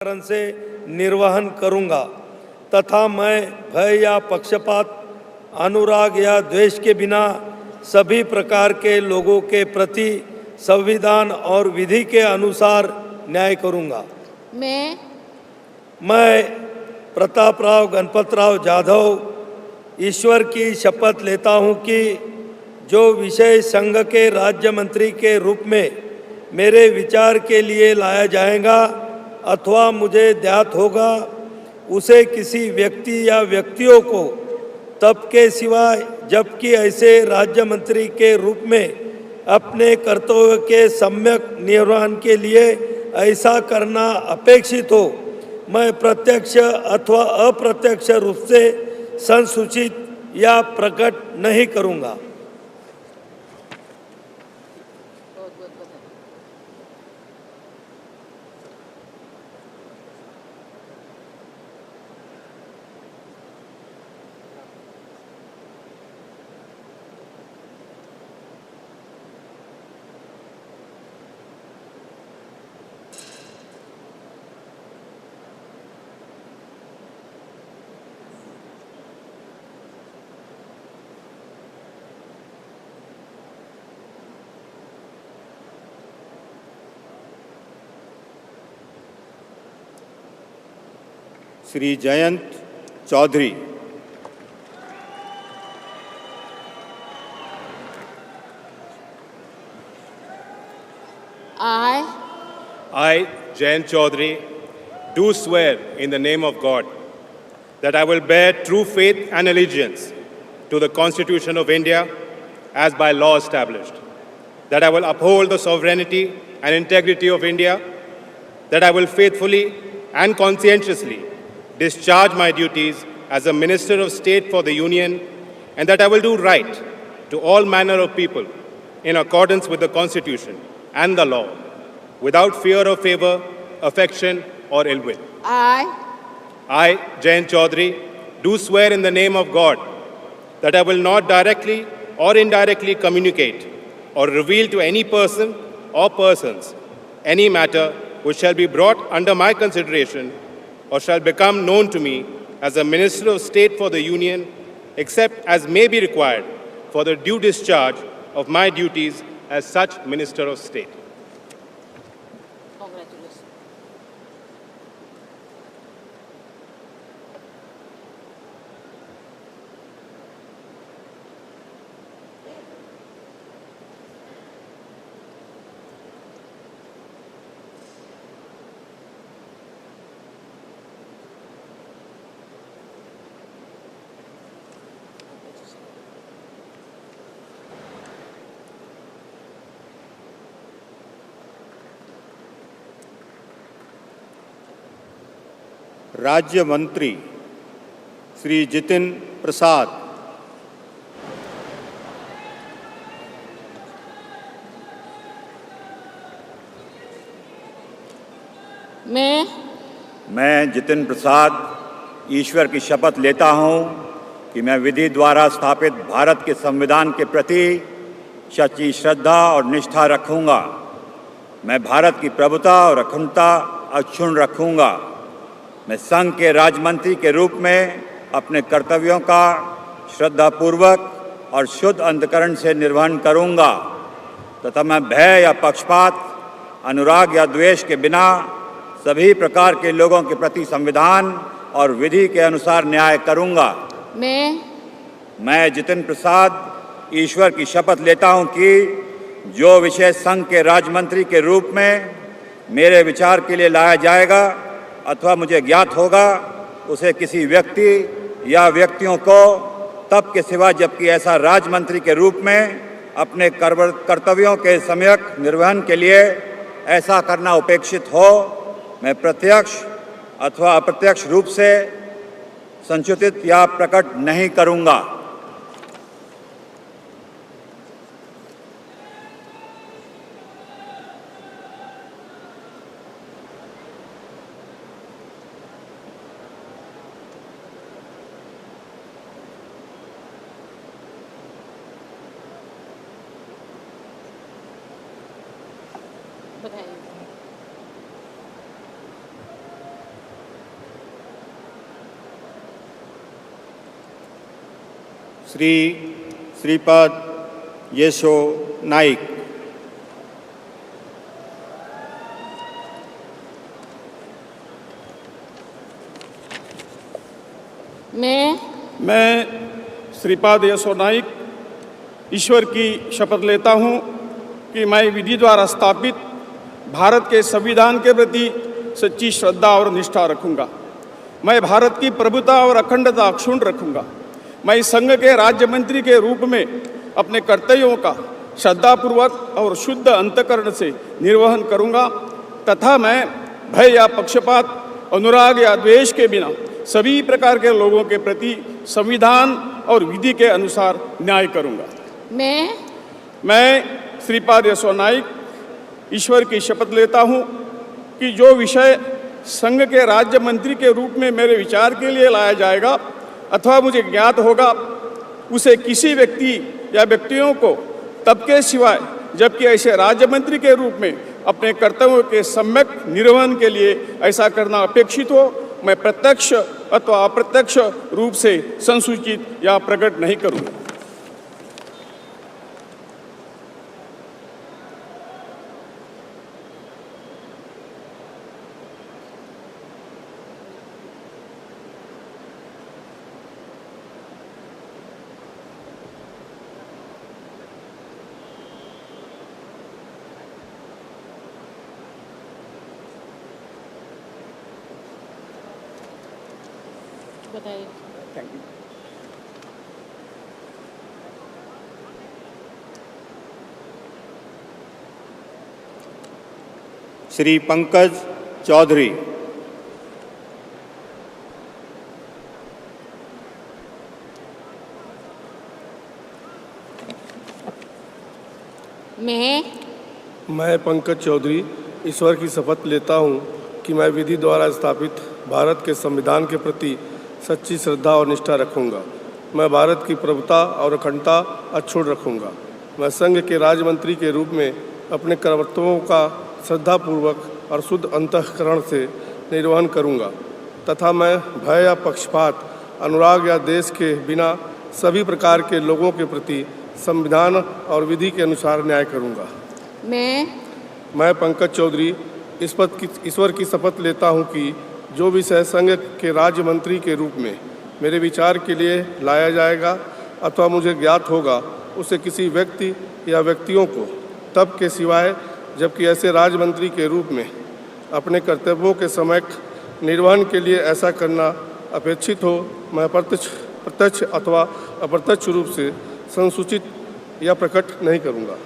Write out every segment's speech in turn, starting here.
तरह से निर्वहन करूंगा तथा मैं भय या पक्षपात, अनुराग या द्वेष के बिना सभी प्रकार के लोगों के प्रति संविधान और विधि के अनुसार न्याय करूंगा। मैं प्रतापराव गणपतराव जाधव ईश्वर की शपथ लेता हूं कि जो विषय संघ के राज्य मंत्री के रूप में मेरे विचार के लिए लाया जाएगा अथवा मुझे ज्ञात होगा, उसे किसी व्यक्ति या व्यक्तियों को तब के सिवाय जबकि ऐसे राज्य मंत्री के रूप में अपने कर्तव्य के सम्यक निर्वहन के लिए ऐसा करना अपेक्षित हो, मैं प्रत्यक्ष अथवा अप्रत्यक्ष रूप से संसूचित या प्रकट नहीं करूँगा। Shri Jayant Chaudhary. I, Jayant Chaudhary, do swear in the name of God that I will bear true faith and allegiance to the Constitution of India as by law established, that I will uphold the sovereignty and integrity of India, that I will faithfully and conscientiously discharge my duties as a Minister of State for the Union, and that I will do right to all manner of people in accordance with the Constitution and the law, without fear or favor, affection or ill will. I, Jayant Chaudhary, do swear in the name of God that I will not directly or indirectly communicate or reveal to any person or persons any matter which shall be brought under my consideration or shall become known to me as a Minister of State for the Union, except as may be required for the due discharge of my duties as such Minister of State. Congratulations. राज्य मंत्री श्री जितिन प्रसाद। मैं जितिन प्रसाद ईश्वर की शपथ लेता हूं कि मैं विधि द्वारा स्थापित भारत के संविधान के प्रति सच्ची श्रद्धा और निष्ठा रखूंगा। मैं भारत की प्रभुता और अखंडता अक्षुण्ण रखूंगा। मैं संघ के राज्य मंत्री के रूप में अपने कर्तव्यों का श्रद्धापूर्वक और शुद्ध अंतःकरण से निर्वहन करूंगा तथा मैं भय या पक्षपात, अनुराग या द्वेष के बिना सभी प्रकार के लोगों के प्रति संविधान और विधि के अनुसार न्याय करूंगा। मैं जितिन प्रसाद ईश्वर की शपथ लेता हूं कि जो विषय संघ के राज्य मंत्री के रूप में मेरे विचार के लिए लाया जाएगा अथवा मुझे ज्ञात होगा, उसे किसी व्यक्ति या व्यक्तियों को तब के सिवा जबकि ऐसा राज्य मंत्री के रूप में अपने कर्तव्यों के सम्यक निर्वहन के लिए ऐसा करना अपेक्षित हो, मैं प्रत्यक्ष अथवा अप्रत्यक्ष रूप से संसूचित या प्रकट नहीं करूंगा। बधाई। श्री श्रीपाद येशो नाईक। मैं श्रीपाद येशो नाईक ईश्वर की शपथ लेता हूँ कि मैं विधि द्वारा स्थापित भारत के संविधान के प्रति सच्ची श्रद्धा और निष्ठा रखूँगा। मैं भारत की प्रभुता और अखंडता अक्षुण्ण रखूँगा। मैं संघ के राज्य मंत्री के रूप में अपने कर्तव्यों का श्रद्धापूर्वक और शुद्ध अंतःकरण से निर्वहन करूँगा तथा मैं भय या पक्षपात, अनुराग या द्वेष के बिना सभी प्रकार के लोगों के प्रति संविधान और विधि के अनुसार न्याय करूँगा। मैं श्रीपाद येशो नाईक ईश्वर की शपथ लेता हूँ कि जो विषय संघ के राज्य मंत्री के रूप में मेरे विचार के लिए लाया जाएगा अथवा मुझे ज्ञात होगा, उसे किसी व्यक्ति या व्यक्तियों को तब के सिवाय जबकि ऐसे राज्य मंत्री के रूप में अपने कर्तव्यों के सम्यक निर्वहन के लिए ऐसा करना अपेक्षित हो, मैं प्रत्यक्ष अथवा अप्रत्यक्ष रूप से संसूचित या प्रकट नहीं करूँगा। Thank you. श्री पंकज चौधरी। मैं पंकज चौधरी ईश्वर की शपथ लेता हूँ कि मैं विधि द्वारा स्थापित भारत के संविधान के प्रति सच्ची श्रद्धा और निष्ठा रखूँगा। मैं भारत की प्रभुता और अखंडता अक्षुण्ण रखूँगा। मैं संघ के राज्य मंत्री के रूप में अपने कर्तव्यों का श्रद्धापूर्वक और शुद्ध अंतःकरण से निर्वहन करूँगा तथा मैं भय या पक्षपात, अनुराग या देश के बिना सभी प्रकार के लोगों के प्रति संविधान और विधि के अनुसार न्याय करूँगा। मैं पंकज चौधरी ईश्वर की शपथ लेता हूँ कि जो विषय संघ के राज्य मंत्री के रूप में मेरे विचार के लिए लाया जाएगा अथवा मुझे ज्ञात होगा, उसे किसी व्यक्ति या व्यक्तियों को तब के सिवाय जबकि ऐसे राज्य मंत्री के रूप में अपने कर्तव्यों के समय निर्वहन के लिए ऐसा करना अपेक्षित हो, मैं प्रत्यक्ष अथवा अप्रत्यक्ष रूप से संसूचित या प्रकट नहीं करूँगा।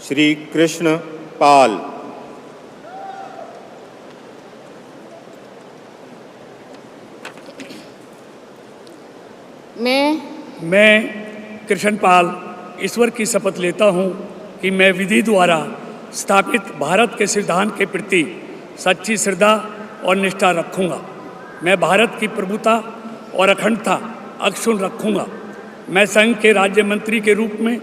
श्री कृष्ण पाल। मैं कृष्ण पाल ईश्वर की शपथ लेता हूँ कि मैं विधि द्वारा स्थापित भारत के संविधान के प्रति सच्ची श्रद्धा और निष्ठा रखूँगा। मैं भारत की प्रभुता और अखंडता अक्षुण्ण रखूँगा। मैं संघ के राज्य मंत्री के रूप में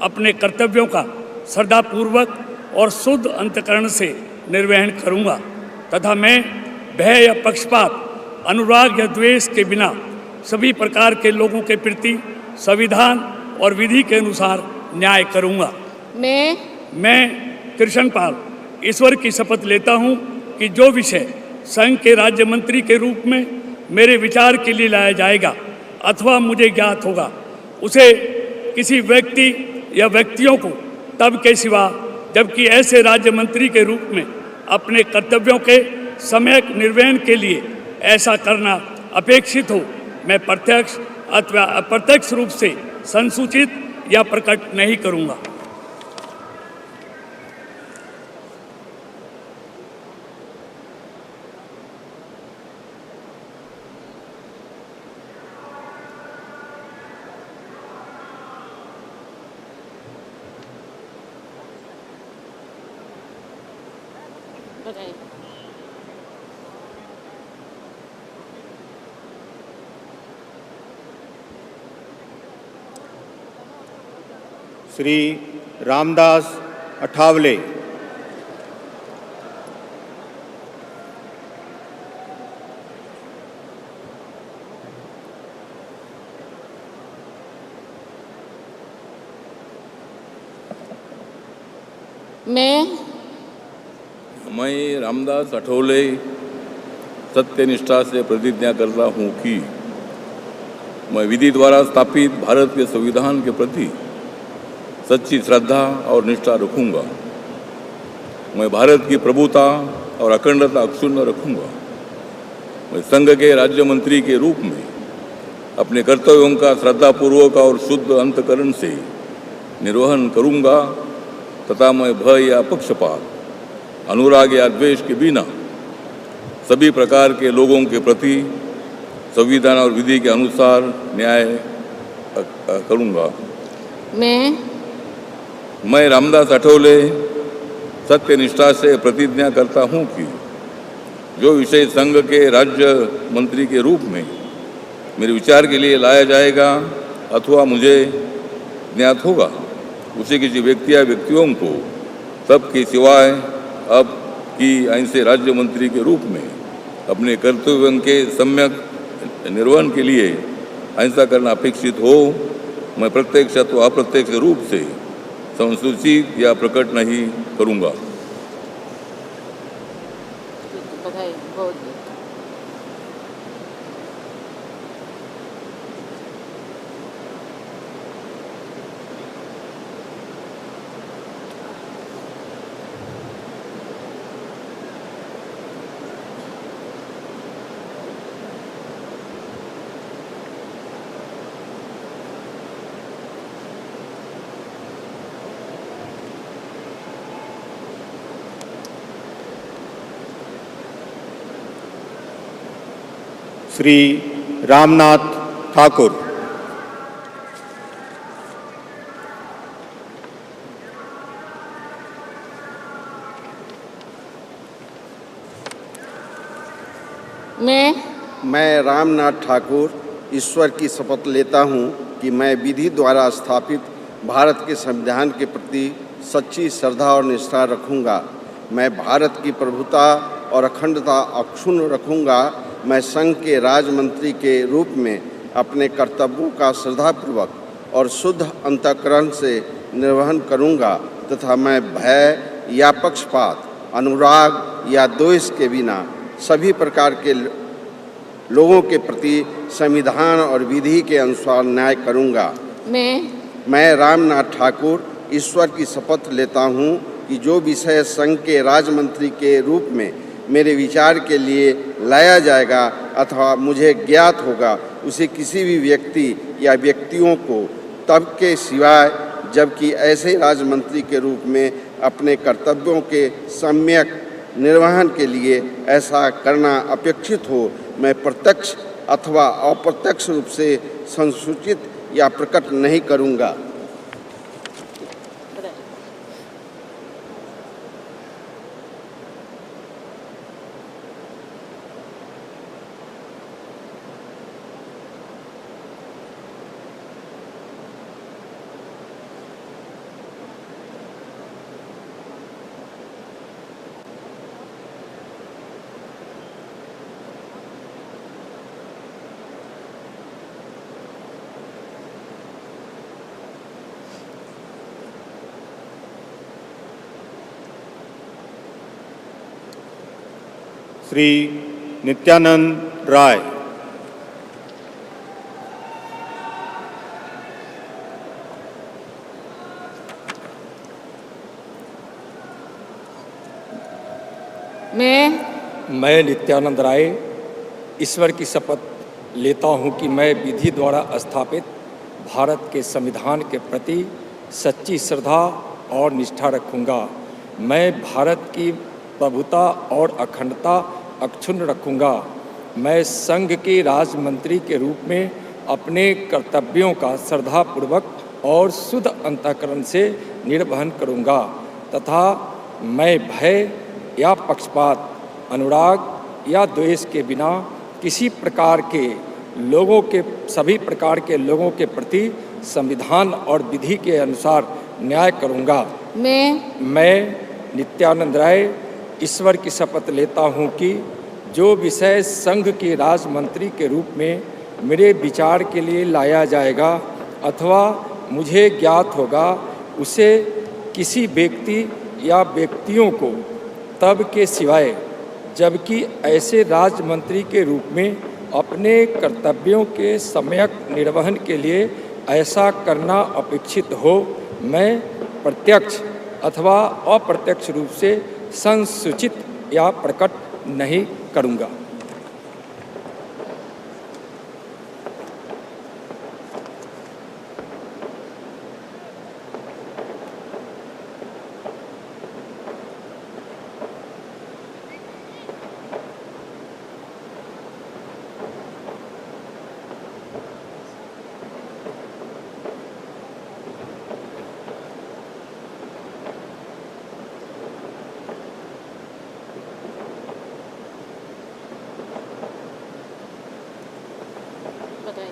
अपने कर्तव्यों का श्रद्धापूर्वक और शुद्ध अंतःकरण से निर्वहन करूँगा तथा मैं भय या पक्षपात, अनुराग या द्वेष के बिना सभी प्रकार के लोगों के प्रति संविधान और विधि के अनुसार न्याय करूँगा। मैं कृष्ण पाल ईश्वर की शपथ लेता हूँ कि जो विषय संघ के राज्य मंत्री के रूप में मेरे विचार के लिए लाया जाएगा अथवा मुझे ज्ञात होगा, उसे किसी व्यक्ति या व्यक्तियों को तब के सिवा जबकि ऐसे राज्य मंत्री के रूप में अपने कर्तव्यों के सम्यक निर्वहन के लिए ऐसा करना अपेक्षित हो, मैं प्रत्यक्ष अथवा अप्रत्यक्ष रूप से संसूचित या प्रकट नहीं करूँगा। बधाई। श्री रामदास अठावले। मैं रामदास अठौले सत्यनिष्ठा से प्रतिज्ञा करता हूँ कि मैं विधि द्वारा स्थापित भारत के संविधान के प्रति सच्ची श्रद्धा और निष्ठा रखूँगा। मैं भारत की प्रभुता और अखंडता अक्षुण्ण रखूँगा। मैं संघ के राज्य मंत्री के रूप में अपने कर्तव्यों का श्रद्धापूर्वक और शुद्ध अंतकरण से निर्वहन करूँगा तथा मैं भय या पक्षपात, अनुराग या द्वेष के बिना सभी प्रकार के लोगों के प्रति संविधान और विधि के अनुसार न्याय करूँगा। मैं रामदास अठौले सत्यनिष्ठा से प्रतिज्ञा करता हूँ कि जो विषय संघ के राज्य मंत्री के रूप में मेरे विचार के लिए लाया जाएगा अथवा मुझे ज्ञात होगा, उसे किसी व्यक्ति या व्यक्तियों को सबके सिवाय अब की ऐसे राज्य मंत्री के रूप में अपने कर्तव्यों के सम्यक निर्वहन के लिए ऐसा करना अपेक्षित हो, मैं प्रत्यक्ष अथवा अप्रत्यक्ष रूप से संसूचित या प्रकट नहीं करूँगा। बधाई बहुत। श्री रामनाथ ठाकुर। मैं रामनाथ ठाकुर ईश्वर की शपथ लेता हूँ कि मैं विधि द्वारा स्थापित भारत के संविधान के प्रति सच्ची श्रद्धा और निष्ठा रखूँगा। मैं भारत की प्रभुता और अखंडता अक्षुण्ण रखूँगा। मैं संघ के राज्य मंत्री के रूप में अपने कर्तव्यों का श्रद्धापूर्वक और शुद्ध अंतःकरण से निर्वहन करूँगा तथा मैं भय या पक्षपात, अनुराग या द्वेष के बिना सभी प्रकार के लोगों के प्रति संविधान और विधि के अनुसार न्याय करूँगा। मैं रामनाथ ठाकुर ईश्वर की शपथ लेता हूँ कि जो विषय संघ के राज्य मंत्री के रूप में मेरे विचार के लिए लाया जाएगा अथवा मुझे ज्ञात होगा, उसे किसी भी व्यक्ति या व्यक्तियों को तब के सिवाय जबकि ऐसे राज्य मंत्री के रूप में अपने कर्तव्यों के सम्यक निर्वहन के लिए ऐसा करना अपेक्षित हो, मैं प्रत्यक्ष अथवा अप्रत्यक्ष रूप से संसूचित या प्रकट नहीं करूँगा। श्री नित्यानंद राय। मैं नित्यानंद राय ईश्वर की शपथ लेता हूँ कि मैं विधि द्वारा स्थापित भारत के संविधान के प्रति सच्ची श्रद्धा और निष्ठा रखूँगा। मैं भारत की प्रभुता और अखंडता अक्षुण्ण रखूँगा। मैं संघ के राज्य मंत्री के रूप में अपने कर्तव्यों का श्रद्धापूर्वक और शुद्ध अंतःकरण से निर्वहन करूँगा तथा मैं भय या पक्षपात, अनुराग या द्वेष के बिना किसी प्रकार के सभी प्रकार के लोगों के प्रति संविधान और विधि के अनुसार न्याय करूँगा। मैं नित्यानंद राय ईश्वर की शपथ लेता हूँ कि जो विषय संघ के राज्य मंत्री के रूप में मेरे विचार के लिए लाया जाएगा अथवा मुझे ज्ञात होगा, उसे किसी व्यक्ति या व्यक्तियों को तब के सिवाय जबकि ऐसे राज्य मंत्री के रूप में अपने कर्तव्यों के सम्यक निर्वहन के लिए ऐसा करना अपेक्षित हो, मैं प्रत्यक्ष अथवा अप्रत्यक्ष रूप से संसूचित या प्रकट नहीं करूँगा। बताइए।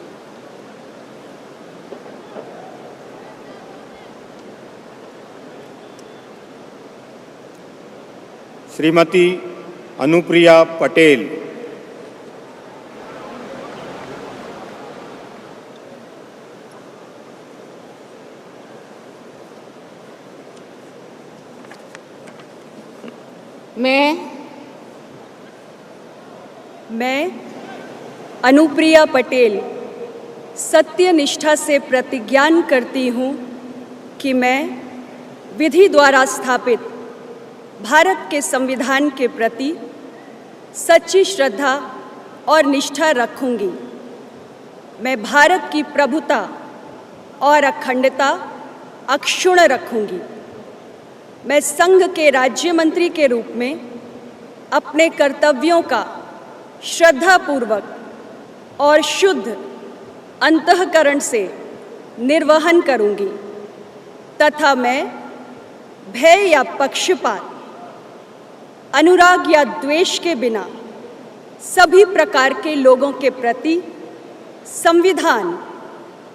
श्रीमती अनुप्रिया पटेल। मैं अनुप्रिया पटेल सत्य निष्ठा से प्रतिज्ञान करती हूँ कि मैं विधि द्वारा स्थापित भारत के संविधान के प्रति सच्ची श्रद्धा और निष्ठा रखूँगी। मैं भारत की प्रभुता और अखंडता अक्षुण्ण रखूँगी। मैं संघ के राज्य मंत्री के रूप में अपने कर्तव्यों का श्रद्धापूर्वक और शुद्ध अंतःकरण से निर्वहन करूँगी तथा मैं भय या पक्षपात, अनुराग या द्वेष के बिना सभी प्रकार के लोगों के प्रति संविधान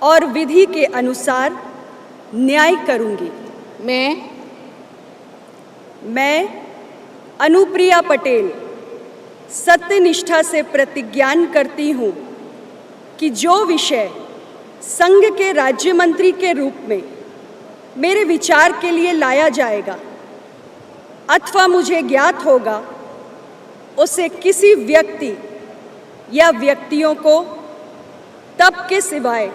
और विधि के अनुसार न्याय करूँगी। मैं अनुप्रिया पटेल सत्यनिष्ठा से प्रतिज्ञान करती हूँ कि जो विषय संघ के राज्य मंत्री के रूप में मेरे विचार के लिए लाया जाएगा अथवा मुझे ज्ञात होगा, उसे किसी व्यक्ति या व्यक्तियों को तब के सिवाय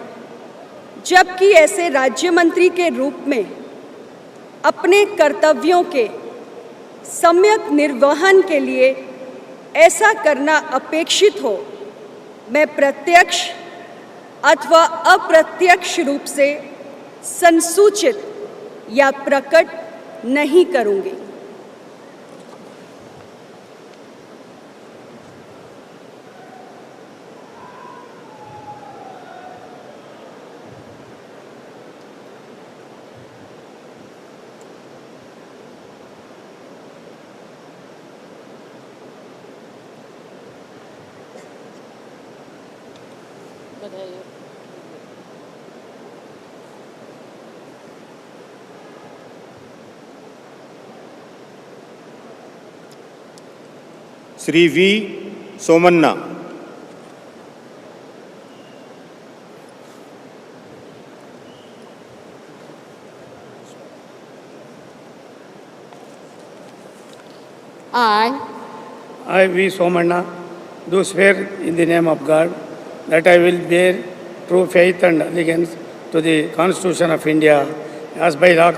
जबकि ऐसे राज्य मंत्री के रूप में अपने कर्तव्यों के सम्यक निर्वहन के लिए ऐसा करना अपेक्षित हो, मैं प्रत्यक्ष अथवा अप्रत्यक्ष रूप से संसूचित या प्रकट नहीं करूँगी। बताइए। Shri V Somanna. I, V. Somanna, do swear in the name of God that I will bear true faith and allegiance to the Constitution of India as by law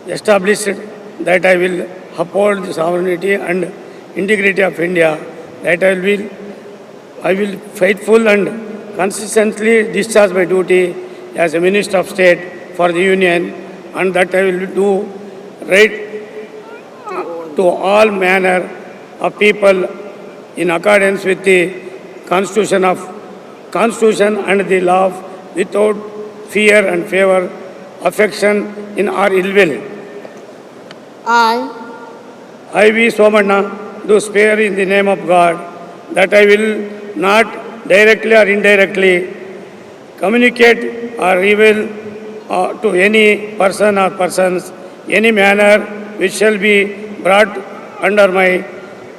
established, that I will uphold the sovereignty and integrity of India, that I will faithful and consistently discharge my duty as a Minister of State for the Union, and that I will do right to all manner of people in accordance with the Constitution and the law without fear and favor, affection in or ill will. I, V. Somanna, do swear in the name of God that I will not directly or indirectly communicate or reveal to any person or persons any manner which shall be brought under my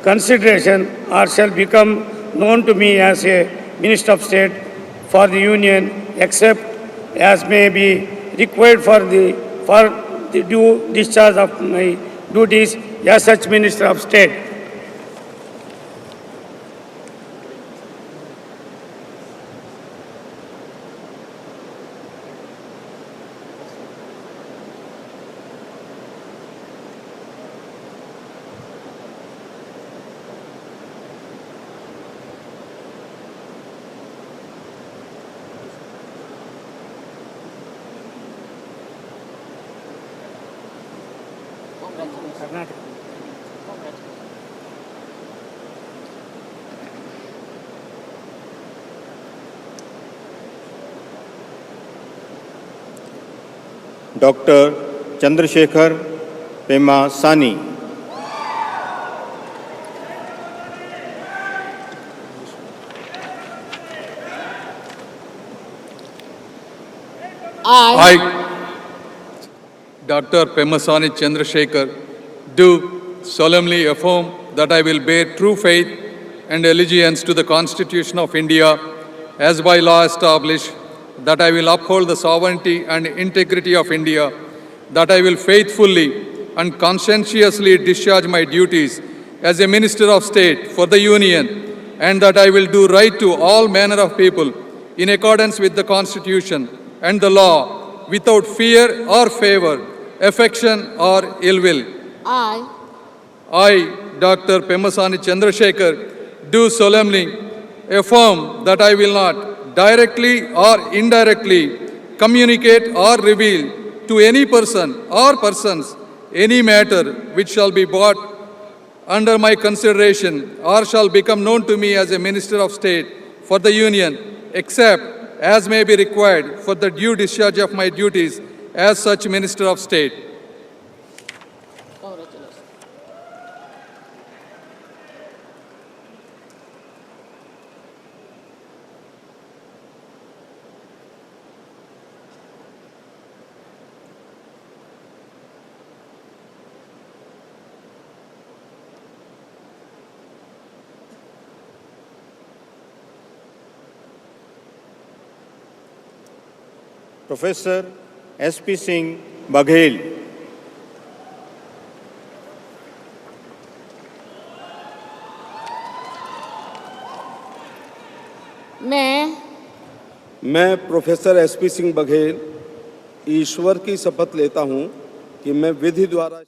consideration or shall become known to me as a Minister of State for the Union, except as may be required for the due discharge of my duties as such Minister of State. Congratulations. Doctor Chandrashekhar Pema सानी, I, Dr. Pemasani Chandrasekhar, do solemnly affirm that I will bear true faith and allegiance to the Constitution of India as by law established, that I will uphold the sovereignty and integrity of India, that I will faithfully and conscientiously discharge my duties as a Minister of State for the Union, and that I will do right to all manner of people in accordance with the Constitution and the law, without fear or favor, affection or ill will. I, Dr. Pemasani Chandrasekhar, do solemnly affirm that I will not directly or indirectly communicate or reveal to any person or persons any matter which shall be brought under my consideration or shall become known to me as a Minister of State for the Union, except as may be required for the due discharge of my duties as such Minister of State. Congratulations. Professor SP Singh Baghel, मैं professor SP Singh Baghel ईश्वर की शपथ लेता हूं कि मैं विधि द्वारा